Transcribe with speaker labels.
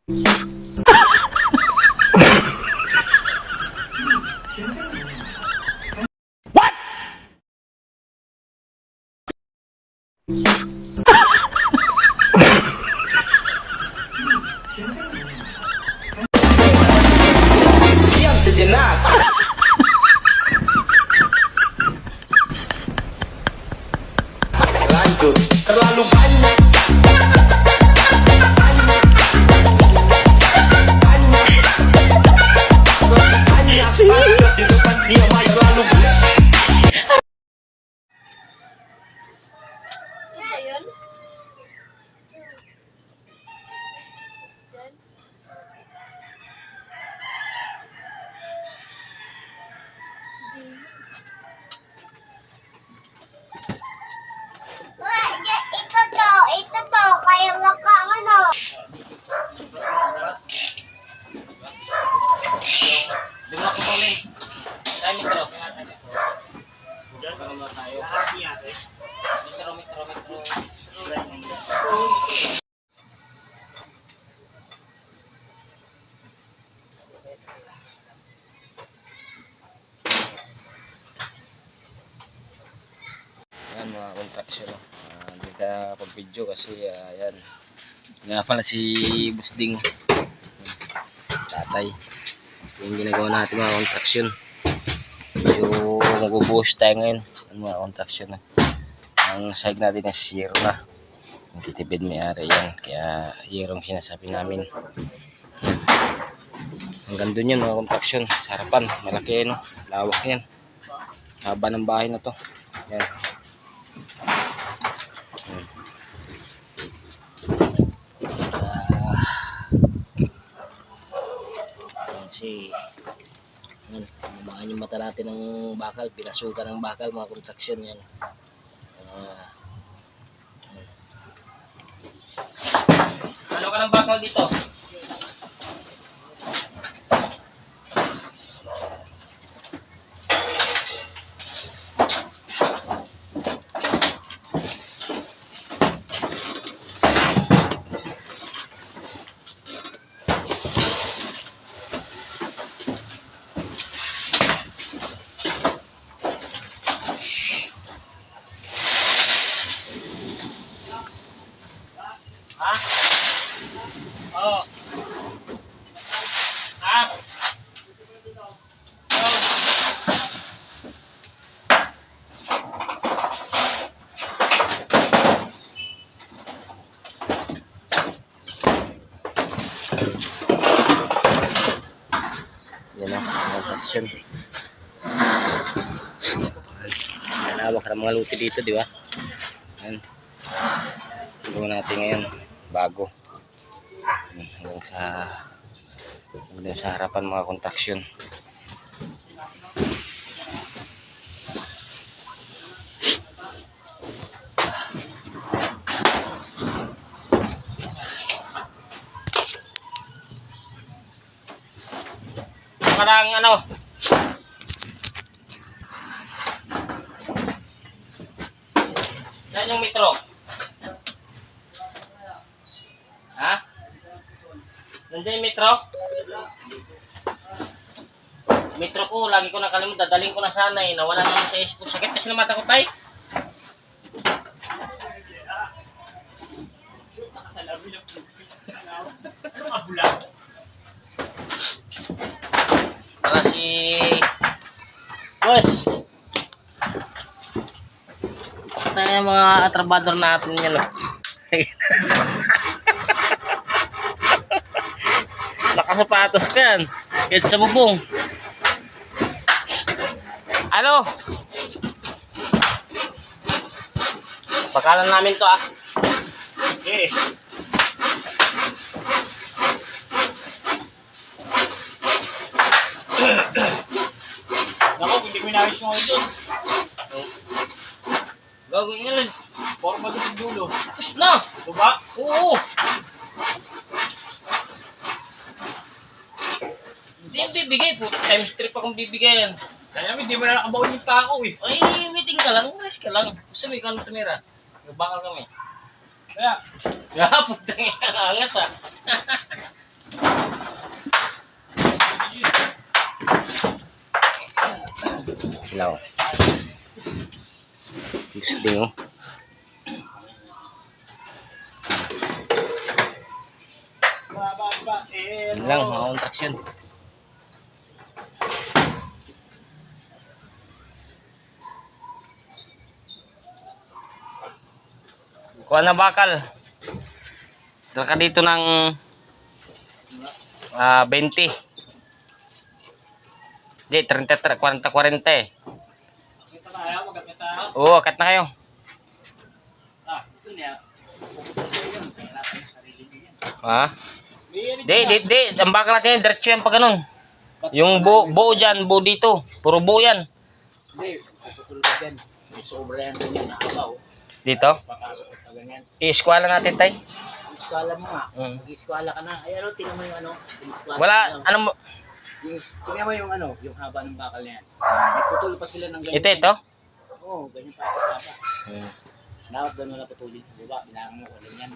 Speaker 1: Lanjut terlalu banyak. Di depan dia main terlalu banyak.
Speaker 2: Ito to, kaya makang ano.
Speaker 3: Di mo ako ulit. Tayo metro. Metro tayo. Metro. Yan mga contraction. Hindi ka pag-video kasi yan. Nga pala si Busding. Tatay. Yung ginagawa natin mga contraction. Yung mag-buhos tayo ngayon. Ang mga contraction. Ang side natin is 0 na. Ang titipid may-ari yan. Kaya 0 ang sinasabi namin. Yan. Hanggang doon yan mga contraction. Sa harapan. Malaki no. Lawak yan. Haba ng bahay na to. Yan. Kasi yan, lumaan yung mata natin ng bakal, pinasukan ng bakal mga contraction yan. Ano ka ng bakal dito? Ha? Oh. Ha? Oh. Yan ang contraction. Malawak ng mga luti dito, di ba? Yan. Gawin natin ngayon bago hanggang sa harapan mga contraction. Parang ano, yan yung metro. Ha? Nandiyan yung metro? Metro ko, lagi ko nakalimutan. Dadaling ko na sana eh. Nawala naman sa expo. Sakit kasi na mata ko tayo. Para si boss. Tayo mga trabador natin yan. Nakasapatos ka yan. Kahit sa bubong. Ano? Pagkalan namin to ah. Okay.
Speaker 4: Naku, hindi ko inayos yung ito.
Speaker 3: Gagawin nga lang.
Speaker 4: Forma doon sa dulo.
Speaker 3: Tapos na.
Speaker 4: Ito ba?
Speaker 3: Oo. Hindi bibigay po. Times 3 pa kung bibigyan.
Speaker 4: Kaya namin, hindi mo na nakabaon yung tao eh.
Speaker 3: Ay, waiting ka lang. Rest ka lang. Sabi ka nung tumira. Nagbakal kami.
Speaker 4: Kaya,
Speaker 3: Puta nga. Angas ah. Sila oh. Gusto din oh. Yan lang, mga contraction. Kuha na bakal. Dala ka dito ng 20. Di, 30, 40, 40 eh.
Speaker 4: Kita tayo, magkapit tayo.
Speaker 3: Oo, cut na kayo.
Speaker 4: Ito niya. Puputuloy yun. Kaya natin yung sarili niya yan.
Speaker 3: Ha? Di. Ang bakal natin, diretso yan pag ganun.
Speaker 4: Ba't
Speaker 3: Yung buo dyan, buo dito. Puro buo yan.
Speaker 4: Hindi, puputuloy ka dyan. May sobra yan kung yung nakabaw.
Speaker 3: Dito.
Speaker 4: Papasok ka ganyan.
Speaker 3: I-squala natin, tay.
Speaker 4: Iskala mo nga.
Speaker 3: Mm.
Speaker 4: Mag-iskala ka na. Ay ano, tingnan mo yung ano. Iskala
Speaker 3: Wala,
Speaker 4: mo lang.
Speaker 3: ano mo?
Speaker 4: Tingnan mo yung ano, yung haba ng bakal na yan. May putol pa sila ng ganyan.
Speaker 3: Ito.
Speaker 4: Oo, ganyan pa ito haba.
Speaker 3: Hmm.
Speaker 4: Dapat doon mo na putulin sa baba. Kailangan mo ulit yan.